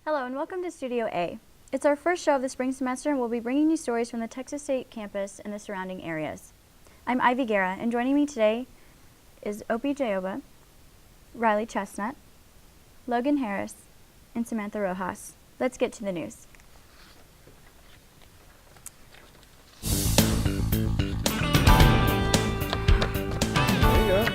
Hello and welcome to Studio A. It's our first show of the spring semester and we'll be bringing you stories from the Texas State campus and the surrounding areas. I'm Ivy Guerra and joining me today is Opie Jayoba, Riley Chestnut, Logan Harris, and Samantha Rojas. Let's get to the news. There you go.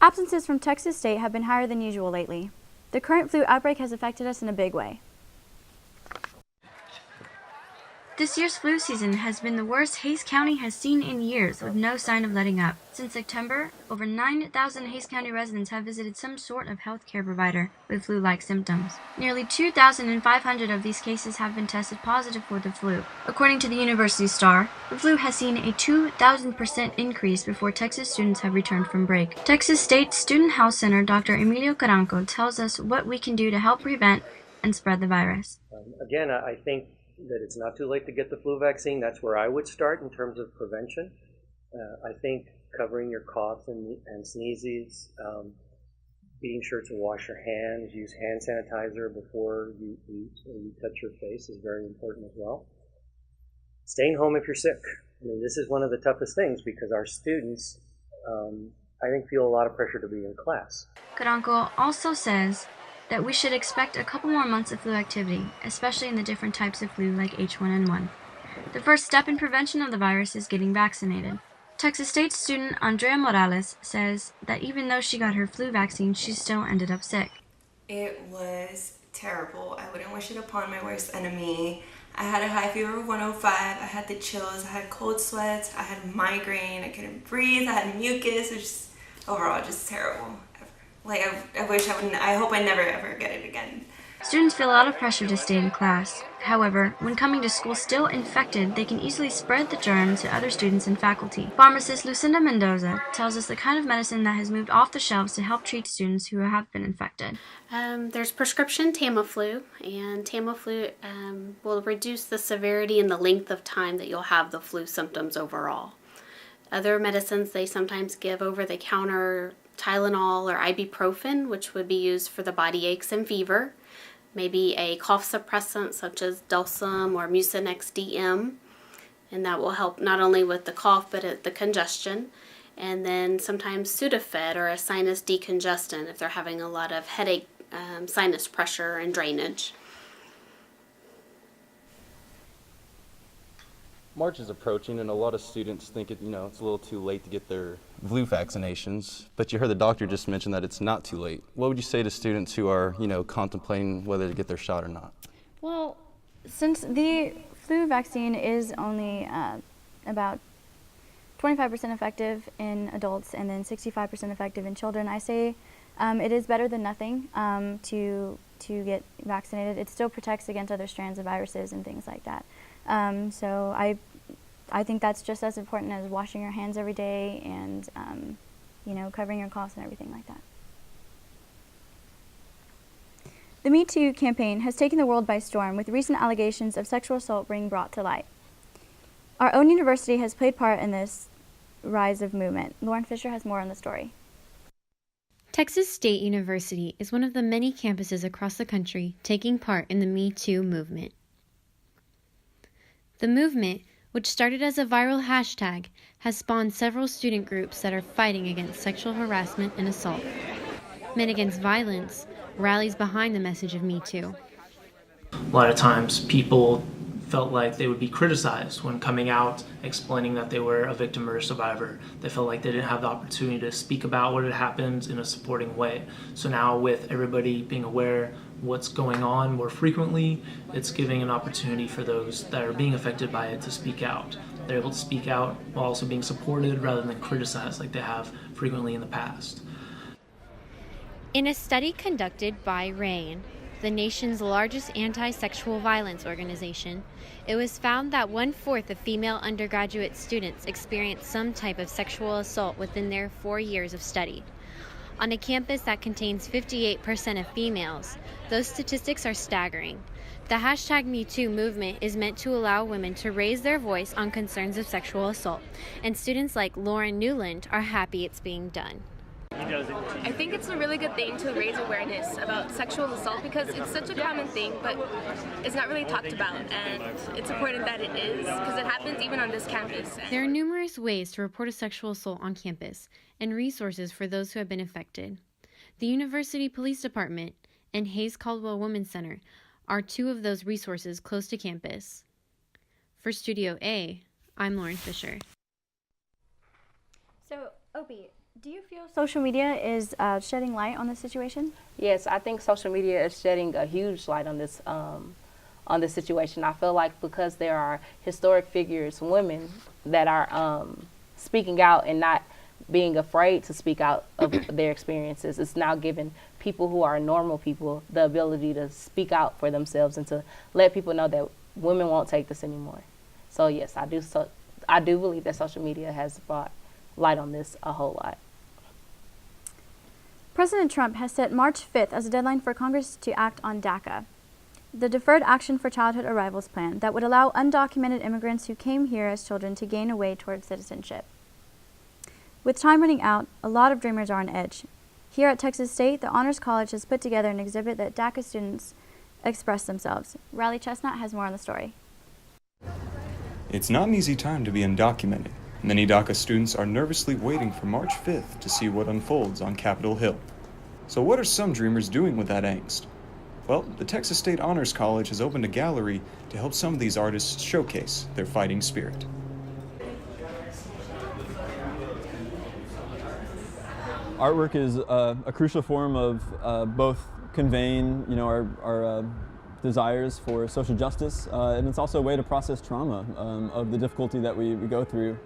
Absences from Texas State have been higher than usual lately. The current flu outbreak has affected us in a big way. This year's flu season has been the worst Hays County has seen in years, with no sign of letting up. Since September, over 9,000 Hays County residents have visited some sort of health care provider with flu-like symptoms. Nearly 2,500 of these cases have been tested positive for the flu. According to the University Star, the flu has seen a 2,000% increase before Texas students have returned from break. Texas State Student Health Center Dr. Emilio Caranco tells us what we can do to help prevent and spread the virus. Again, I think that it's not too late to get the flu vaccine. That's where I would start in terms of prevention. I think covering your coughs and sneezes, being sure to wash your hands, use hand sanitizer before you eat or you touch your face is very important as well. Staying home if you're sick. I mean, this is one of the toughest things because our students, I think, feel a lot of pressure to be in class. Caranco also says that we should expect a couple more months of flu activity, especially in the different types of flu like H1N1. The first step in prevention of the virus is getting vaccinated. Texas State student Andrea Morales says that even though she got her flu vaccine, she still ended up sick. It was terrible. I wouldn't wish it upon my worst enemy. I had a high fever of 105, I had the chills, I had cold sweats, I had migraine, I couldn't breathe, I had mucus. It was just overall just terrible. Like, I hope I never ever get it again. Students feel a lot of pressure to stay in class. However, when coming to school still infected, they can easily spread the germ to other students and faculty. Pharmacist Lucinda Mendoza tells us the kind of medicine that has moved off the shelves to help treat students who have been infected. There's prescription Tamiflu, and Tamiflu will reduce the severity and the length of time that you'll have the flu symptoms overall. Other medicines they sometimes give over-the-counter Tylenol or ibuprofen, which would be used for the body aches and fever. Maybe a cough suppressant such as Dulcimer or Mucinex DM, and that will help not only with the cough but the congestion. And then sometimes Sudafed or a sinus decongestant if they're having a lot of headache, sinus pressure and drainage. March is approaching, and a lot of students think it's a little too late to get their flu vaccinations. But you heard the doctor just mention that it's not too late. What would you say to students who are, contemplating whether to get their shot or not? Well, since the flu vaccine is only about 25% effective in adults and then 65% effective in children, I say it is better than nothing to get vaccinated. It still protects against other strands of viruses and things like that. So I think that's just as important as washing your hands every day and, covering your coughs and everything like that. The Me Too campaign has taken the world by storm, with recent allegations of sexual assault being brought to light. Our own university has played part in this rise of movement. Lauren Fisher has more on the story. Texas State University is one of the many campuses across the country taking part in the Me Too movement. The movement, which started as a viral hashtag, has spawned several student groups that are fighting against sexual harassment and assault. Men Against Violence rallies behind the message of Me Too. A lot of times people felt like they would be criticized when coming out, explaining that they were a victim or a survivor. They felt like they didn't have the opportunity to speak about what had happened in a supporting way. So now with everybody being aware what's going on more frequently, it's giving an opportunity for those that are being affected by it to speak out. They're able to speak out while also being supported rather than criticized like they have frequently in the past. In a study conducted by RAIN, the nation's largest anti-sexual violence organization, it was found that 1/4 of female undergraduate students experienced some type of sexual assault within their 4 years of study. On a campus that contains 58% of females, those statistics are staggering. The hashtag #MeToo movement is meant to allow women to raise their voice on concerns of sexual assault, and students like Lauren Newland are happy it's being done. I think it's a really good thing to raise awareness about sexual assault because it's such a common thing, but it's not really talked about, and it's important that it is because it happens even on this campus. There are numerous ways to report a sexual assault on campus and resources for those who have been affected. The University Police Department and Hayes Caldwell Women's Center are two of those resources close to campus. For Studio A, I'm Lauren Fisher. So, Opie, do you feel social media is shedding light on this situation? Yes, I think social media is shedding a huge light on this situation. I feel like because there are historic figures, women, that are speaking out and not being afraid to speak out of their experiences, it's now giving people who are normal people the ability to speak out for themselves and to let people know that women won't take this anymore. So yes, I do believe that social media has brought light on this a whole lot. President Trump has set March 5th as a deadline for Congress to act on DACA, the Deferred Action for Childhood Arrivals plan that would allow undocumented immigrants who came here as children to gain a way towards citizenship. With time running out, a lot of dreamers are on edge. Here at Texas State, the Honors College has put together an exhibit that DACA students express themselves. Riley Chestnut has more on the story. It's not an easy time to be undocumented. Many DACA students are nervously waiting for March 5th to see what unfolds on Capitol Hill. So what are some dreamers doing with that angst? Well, the Texas State Honors College has opened a gallery to help some of these artists showcase their fighting spirit. Artwork is a crucial form of both conveying, our desires for social justice, and it's also a way to process trauma of the difficulty that we go through.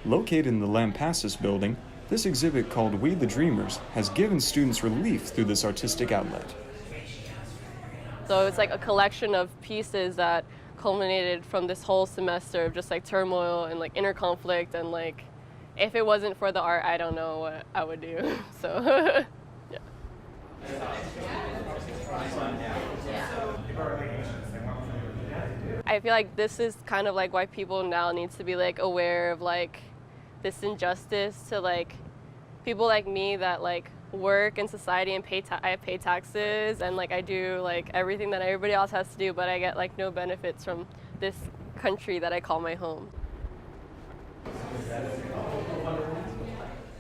Located in the Lampasas building, this exhibit called We the Dreamers has given students relief through this artistic outlet. So it's like a collection of pieces that culminated from this whole semester of just like turmoil and like inner conflict, and like if it wasn't for the art, I don't know what I would do. So yeah. I feel like this is kind of like why people now needs to be like aware of like this injustice to like people like me that like work in society and I pay taxes and like I do like everything that everybody else has to do, but I get like no benefits from this country that I call my home.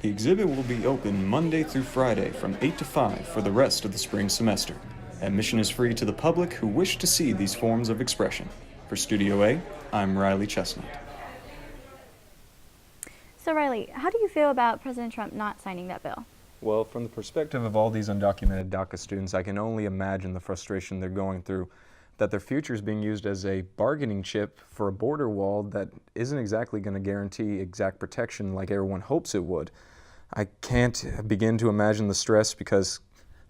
The exhibit will be open Monday through Friday from 8 to 5 for the rest of the spring semester. Admission is free to the public who wish to see these forms of expression. For Studio A, I'm Riley Chestnut. So Riley, how do you feel about President Trump not signing that bill? Well, from the perspective of all these undocumented DACA students, I can only imagine the frustration they're going through, that their future is being used as a bargaining chip for a border wall that isn't exactly going to guarantee exact protection like everyone hopes it would. I can't begin to imagine the stress because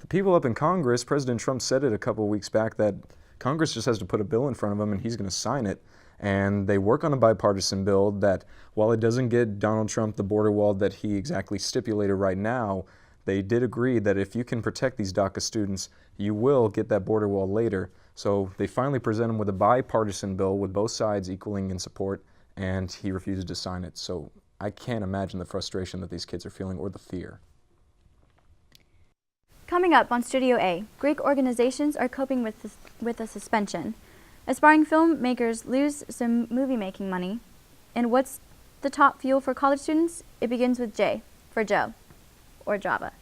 the people up in Congress, President Trump said it a couple of weeks back that Congress just has to put a bill in front of him and he's going to sign it. And they work on a bipartisan bill that, while it doesn't get Donald Trump the border wall that he exactly stipulated right now, they did agree that if you can protect these DACA students, you will get that border wall later. So they finally present him with a bipartisan bill with both sides equaling in support, and he refuses to sign it. So I can't imagine the frustration that these kids are feeling or the fear. Coming up on Studio A, Greek organizations are coping with a suspension. Aspiring filmmakers lose some movie-making money. And what's the top fuel for college students? It begins with J, for Joe, or Java.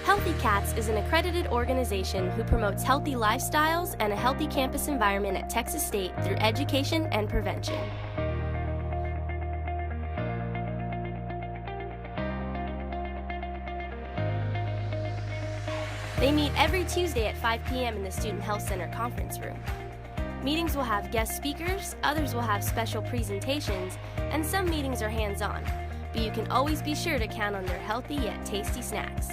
Healthy Cats is an accredited organization who promotes healthy lifestyles and a healthy campus environment at Texas State through education and prevention. They meet every Tuesday at 5 p.m. in the Student Health Center conference room. Meetings will have guest speakers, others will have special presentations, and some meetings are hands-on, but you can always be sure to count on their healthy yet tasty snacks.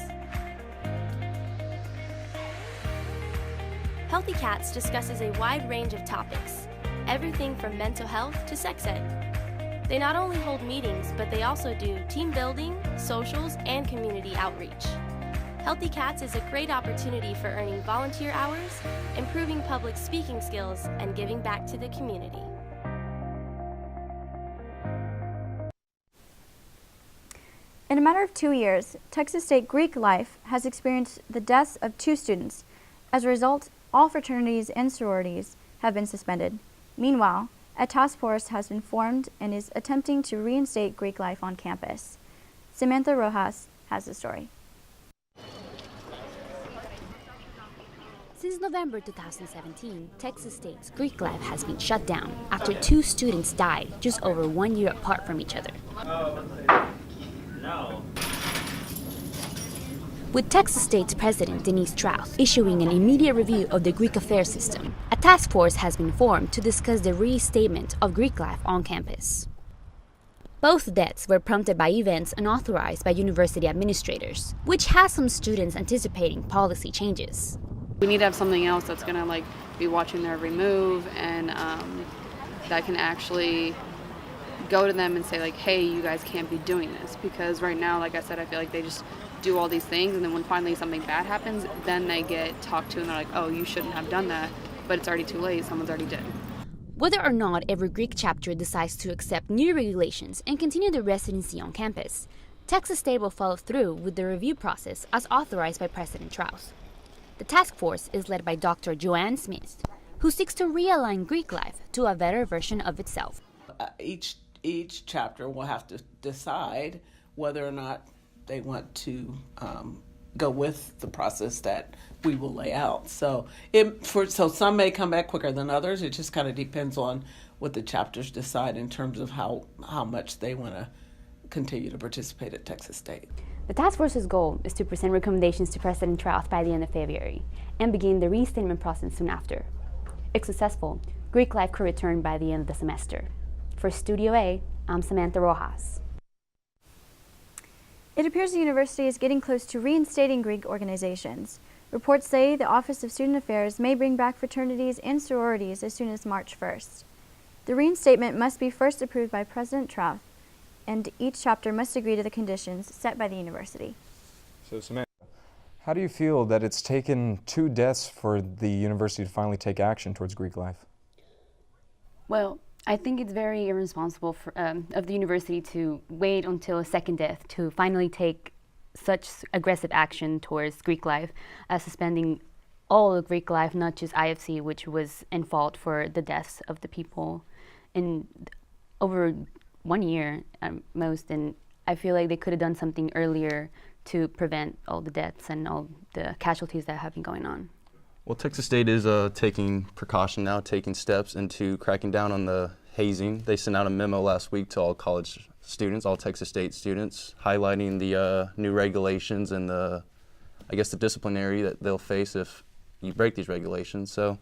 Healthy Cats discusses a wide range of topics, everything from mental health to sex ed. They not only hold meetings, but they also do team building, socials, and community outreach. Healthy Cats is a great opportunity for earning volunteer hours, improving public speaking skills, and giving back to the community. In a matter of 2 years, Texas State Greek life has experienced the deaths of 2 students. As a result, all fraternities and sororities have been suspended. Meanwhile, a task force has been formed and is attempting to reinstate Greek life on campus. Samantha Rojas has the story. Since November 2017, Texas State's Greek life has been shut down after 2 students died just over 1 year apart from each other. With Texas State's President Denise Strauss issuing an immediate review of the Greek affairs system, a task force has been formed to discuss the reinstatement of Greek life on campus. Both deaths were prompted by events unauthorized by university administrators, which has some students anticipating policy changes. We need to have something else that's going to be watching their every move, and that can actually go to them and say hey, you guys can't be doing this, because right now, like I said, I feel like they just do all these things, and then when finally something bad happens, then they get talked to and they're like, oh, you shouldn't have done that, but it's already too late, someone's already dead. Whether or not every Greek chapter decides to accept new regulations and continue the residency on campus, Texas State will follow through with the review process as authorized by President Strauss. The task force is led by Dr. Joanne Smith, who seeks to realign Greek life to a better version of itself. Each chapter will have to decide whether or not they want to go with the process that we will lay out. So some may come back quicker than others. It just kind of depends on what the chapters decide in terms of how much they want to continue to participate at Texas State. The task force's goal is to present recommendations to President Strauss by the end of February and begin the reinstatement process soon after. If successful, Greek life could return by the end of the semester. For Studio A, I'm Samantha Rojas. It appears the university is getting close to reinstating Greek organizations. Reports say the Office of Student Affairs may bring back fraternities and sororities as soon as March 1st. The reinstatement must be first approved by President Strauss, and each chapter must agree to the conditions set by the university. So Samantha, how do you feel that it's taken 2 deaths for the university to finally take action towards Greek life? Well, I think it's very irresponsible of the university to wait until a second death to finally take such aggressive action towards Greek life, suspending all of Greek life, not just IFC, which was in fault for the deaths of the people in over 1 year most. And I feel like they could have done something earlier to prevent all the deaths and all the casualties that have been going on. Well, Texas State is taking precaution now, taking steps into cracking down on the hazing. They sent out a memo last week to all college students, all Texas State students, highlighting the new regulations and the disciplinary that they'll face if you break these regulations. So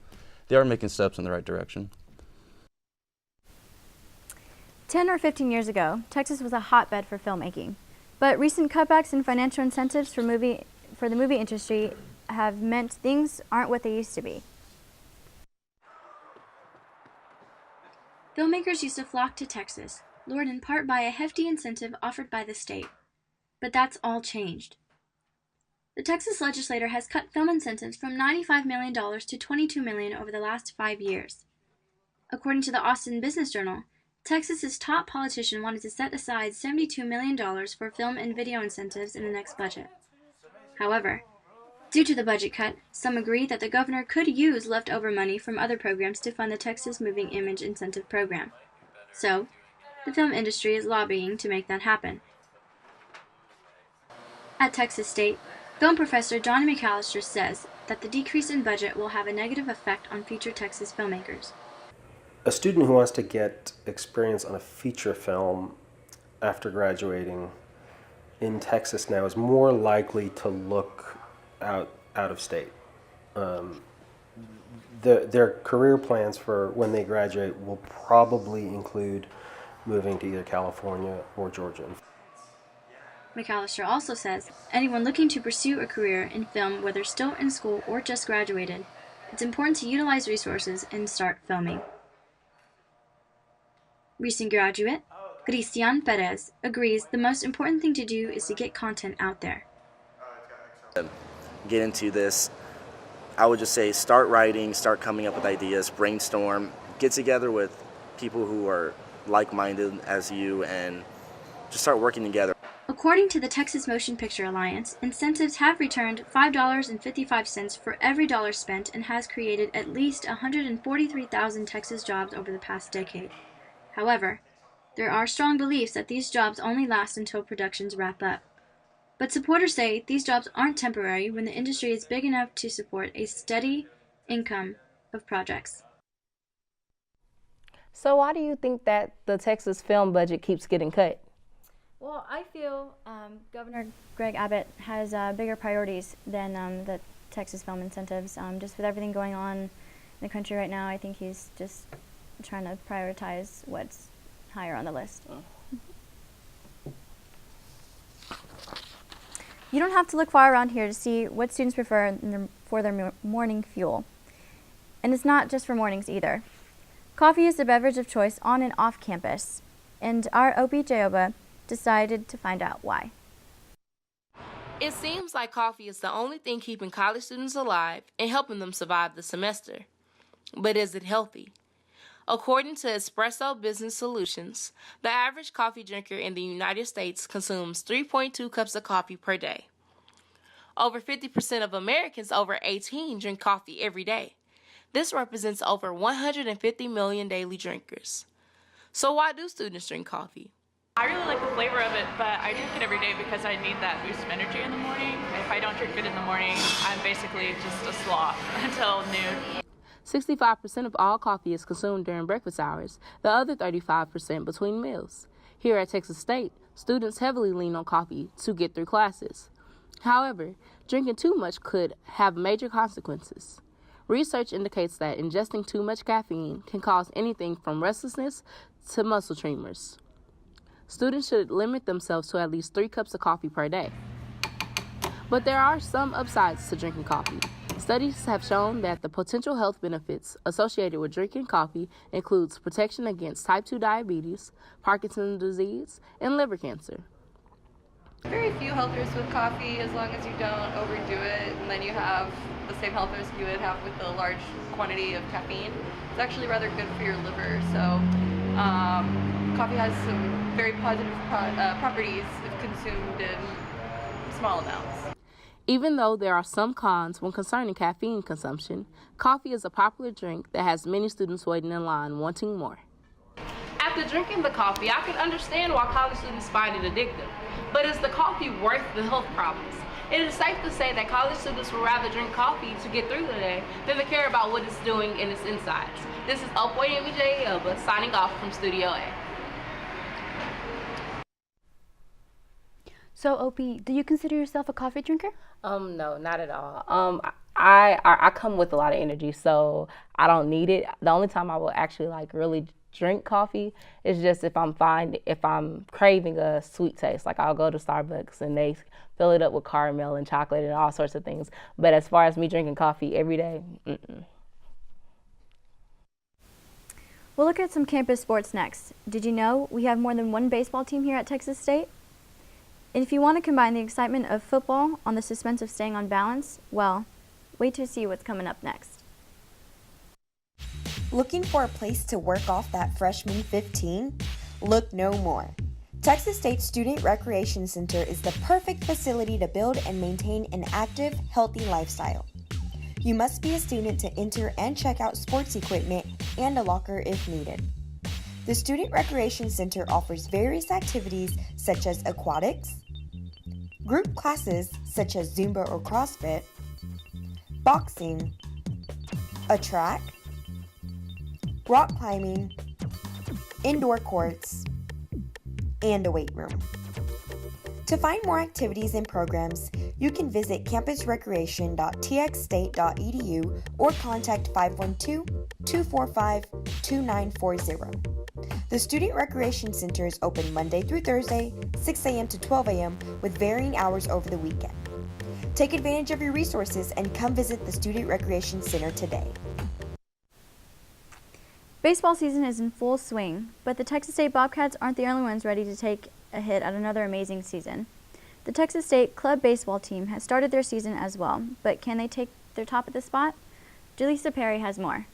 they are making steps in the right direction. 10 or 15 years ago, Texas was a hotbed for filmmaking, but recent cutbacks in financial incentives for the movie industry have meant things aren't what they used to be. Filmmakers used to flock to Texas, lured in part by a hefty incentive offered by the state. But that's all changed. The Texas legislature has cut film incentives from $95 million to $22 million over the last 5 years. According to the Austin Business Journal, Texas's top politician wanted to set aside $72 million for film and video incentives in the next budget. However, due to the budget cut, some agree that the governor could use leftover money from other programs to fund the Texas Moving Image Incentive Program. So, the film industry is lobbying to make that happen. At Texas State, film professor Johnny McAllister says that the decrease in budget will have a negative effect on future Texas filmmakers. A student who wants to get experience on a feature film after graduating in Texas now is more likely to look out of state. Their career plans for when they graduate will probably include moving to either California or Georgia. McAllister also says anyone looking to pursue a career in film, whether still in school or just graduated, it's important to utilize resources and start filming. Recent graduate Cristian Perez agrees the most important thing to do is to get content out there. Get into this, I would just say start writing, start coming up with ideas, brainstorm, get together with people who are like-minded as you, and just start working together. According to the Texas Motion Picture Alliance, incentives have returned $5.55 for every dollar spent and has created at least 143,000 Texas jobs over the past decade. However, there are strong beliefs that these jobs only last until productions wrap up. But supporters say these jobs aren't temporary when the industry is big enough to support a steady income of projects. So why do you think that the Texas film budget keeps getting cut? Well, I feel Governor Greg Abbott has bigger priorities than the Texas film incentives. Just with everything going on in the country right now, I think he's just trying to prioritize what's higher on the list. You don't have to look far around here to see what students prefer for their morning fuel. And it's not just for mornings either. Coffee is the beverage of choice on and off campus, and our OBJOBA decided to find out why. It seems like coffee is the only thing keeping college students alive and helping them survive the semester. But is it healthy? According to Espresso Business Solutions, the average coffee drinker in the United States consumes 3.2 cups of coffee per day. Over 50% of Americans over 18 drink coffee every day. This represents over 150 million daily drinkers. So why do students drink coffee? I really like the flavor of it, but I drink it every day because I need that boost of energy in the morning. If I don't drink it in the morning, I'm basically just a sloth until noon. 65% of all coffee is consumed during breakfast hours, the other 35% between meals. Here at Texas State, students heavily lean on coffee to get through classes. However, drinking too much could have major consequences. Research indicates that ingesting too much caffeine can cause anything from restlessness to muscle tremors. Students should limit themselves to at least 3 cups of coffee per day. But there are some upsides to drinking coffee. Studies have shown that the potential health benefits associated with drinking coffee includes protection against type 2 diabetes, Parkinson's disease, and liver cancer. Very few health risks with coffee as long as you don't overdo it, and then you have the same health risk you would have with a large quantity of caffeine. It's actually rather good for your liver, so coffee has some very positive properties if consumed in small amounts. Even though there are some cons when concerning caffeine consumption, coffee is a popular drink that has many students waiting in line wanting more. After drinking the coffee, I can understand why college students find it addictive. But is the coffee worth the health problems? It is safe to say that college students would rather drink coffee to get through the day than to care about what it's doing in its insides. This is OBJOBA signing off from Studio A. So, Opie, do you consider yourself a coffee drinker? No, not at all. I come with a lot of energy, so I don't need it. The only time I will actually really drink coffee is just if I'm craving a sweet taste. Like I'll go to Starbucks and they fill it up with caramel and chocolate and all sorts of things. But as far as me drinking coffee every day, We'll look at some campus sports next. Did you know we have more than one baseball team here at Texas State? And if you want to combine the excitement of football on the suspense of staying on balance, well, wait to see what's coming up next. Looking for a place to work off that freshman 15? Look no more. Texas State Student Recreation Center is the perfect facility to build and maintain an active, healthy lifestyle. You must be a student to enter and check out sports equipment and a locker if needed. The Student Recreation Center offers various activities such as aquatics, group classes such as Zumba or CrossFit, boxing, a track, rock climbing, indoor courts, and a weight room. To find more activities and programs, you can visit campusrecreation.txstate.edu or contact 512-245-2940. The Student Recreation Center is open Monday through Thursday, 6 a.m. to 12 a.m. with varying hours over the weekend. Take advantage of your resources and come visit the Student Recreation Center today. Baseball season is in full swing, but the Texas State Bobcats aren't the only ones ready to take a hit at another amazing season. The Texas State club baseball team has started their season as well, but can they take their top at the spot? Julissa Perry has more.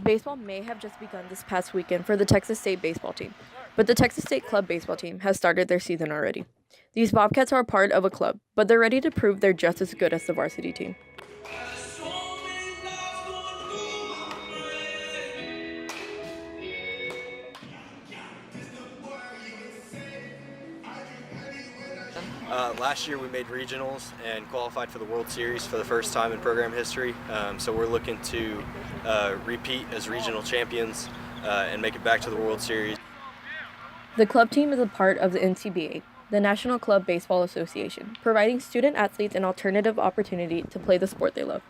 Baseball may have just begun this past weekend for the Texas State baseball team, but the Texas State club baseball team has started their season already. These Bobcats are a part of a club, but they're ready to prove they're just as good as the varsity team. Last year we made regionals and qualified for the World Series for the first time in program history. So we're looking to repeat as regional champions and make it back to the World Series. The club team is a part of the NCBA, the National Club Baseball Association, providing student athletes an alternative opportunity to play the sport they love.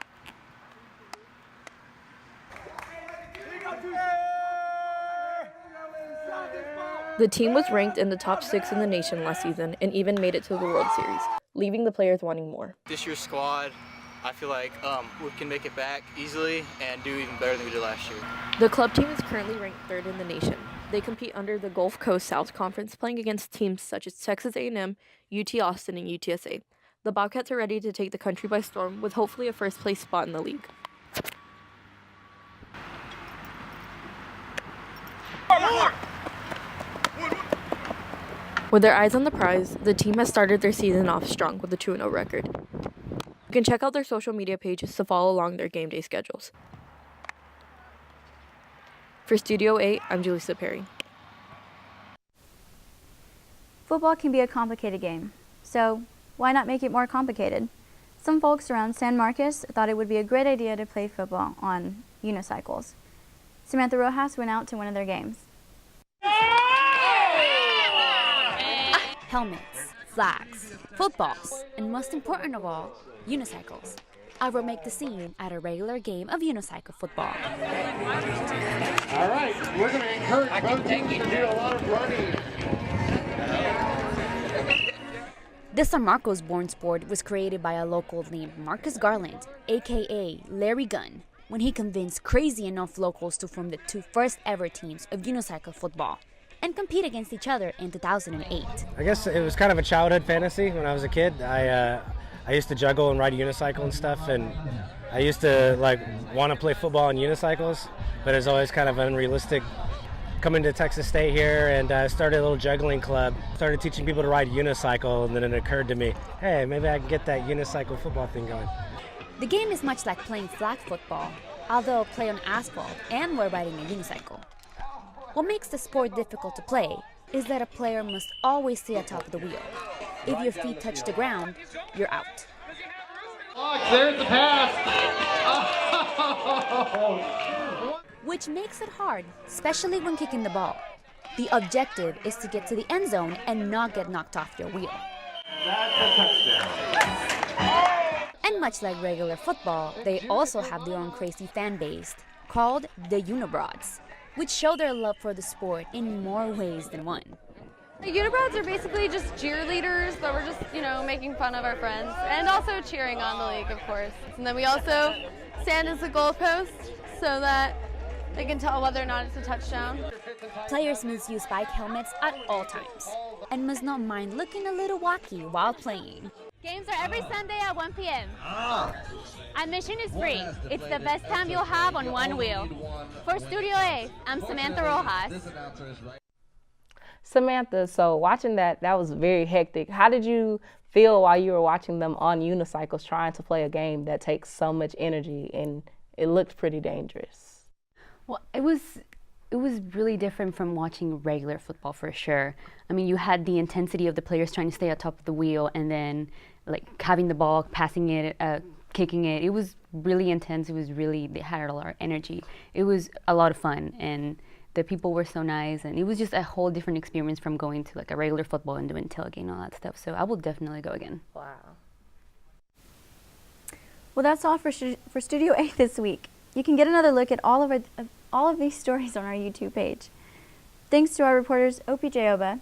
The team was ranked in the top 6 in the nation last season and even made it to the World Series, leaving the players wanting more. This year's squad, I feel like we can make it back easily and do even better than we did last year. The club team is currently ranked 3rd in the nation. They compete under the Gulf Coast South Conference, playing against teams such as Texas A&M, UT Austin, and UTSA. The Bobcats are ready to take the country by storm with hopefully a first-place spot in the league. With their eyes on the prize, the team has started their season off strong with a 2-0 record. You can check out their social media pages to follow along their game day schedules. For Studio A, I'm Julissa Perry. Football can be a complicated game, so why not make it more complicated? Some folks around San Marcos thought it would be a great idea to play football on unicycles. Samantha Rojas went out to one of their games. Helmets, flags, footballs, and most important of all, unicycles. I will make the scene at a regular game of unicycle football. All right, we're going to encourage both teams to do a lot of running. The San Marcos born sport was created by a local named Marcus Garland, aka Larry Gunn, when he convinced crazy enough locals to form the 2 first ever teams of unicycle football and compete against each other in 2008. I guess it was kind of a childhood fantasy when I was a kid. I used to juggle and ride a unicycle and stuff, and I used to want to play football on unicycles, but it was always kind of unrealistic. Coming to Texas State here, and I started a little juggling club. Started teaching people to ride unicycle, and then it occurred to me, hey, maybe I can get that unicycle football thing going. The game is much like playing flag football, although play on asphalt and we're riding a unicycle. What makes the sport difficult to play is that a player must always stay atop of the wheel. If your feet touch the ground, you're out. There's the pass. Which makes it hard, especially when kicking the ball. The objective is to get to the end zone and not get knocked off your wheel. That's a touchdown. And much like regular football, they also have their own crazy fan base called the Unibroads, which show their love for the sport in more ways than one. The Unibroads are basically just cheerleaders that we're just, making fun of our friends and also cheering on the league, of course. And then we also stand as a goalpost so that they can tell whether or not it's a touchdown. Players must use bike helmets at all times and must not mind looking a little wacky while playing. Games are every Sunday at 1 p.m. Admission is free. It's the best time you'll have on one wheel. For Studio A, I'm Samantha Rojas. Samantha, so watching that was very hectic. How did you feel while you were watching them on unicycles trying to play a game that takes so much energy and it looked pretty dangerous? Well, it was really different from watching regular football for sure. I mean, you had the intensity of the players trying to stay on top of the wheel and then having the ball, passing it, kicking it. It was really intense. They had a lot of energy. It was a lot of fun, and the people were so nice, and it was just a whole different experience from going to a regular football and doing tailgate and all that stuff. So I will definitely go again. Wow. Well, that's all for Studio A this week. You can get another look at all of these stories on our YouTube page. Thanks to our reporters Opie Jaoba,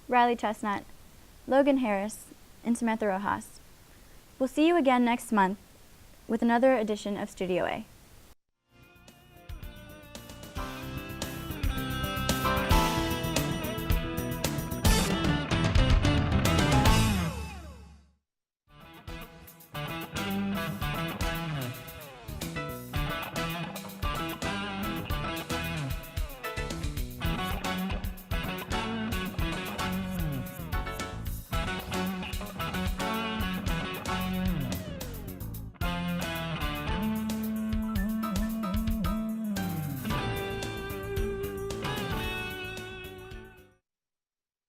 Riley Chestnut, Logan Harris, and Samantha Rojas. We'll see you again next month with another edition of Studio A.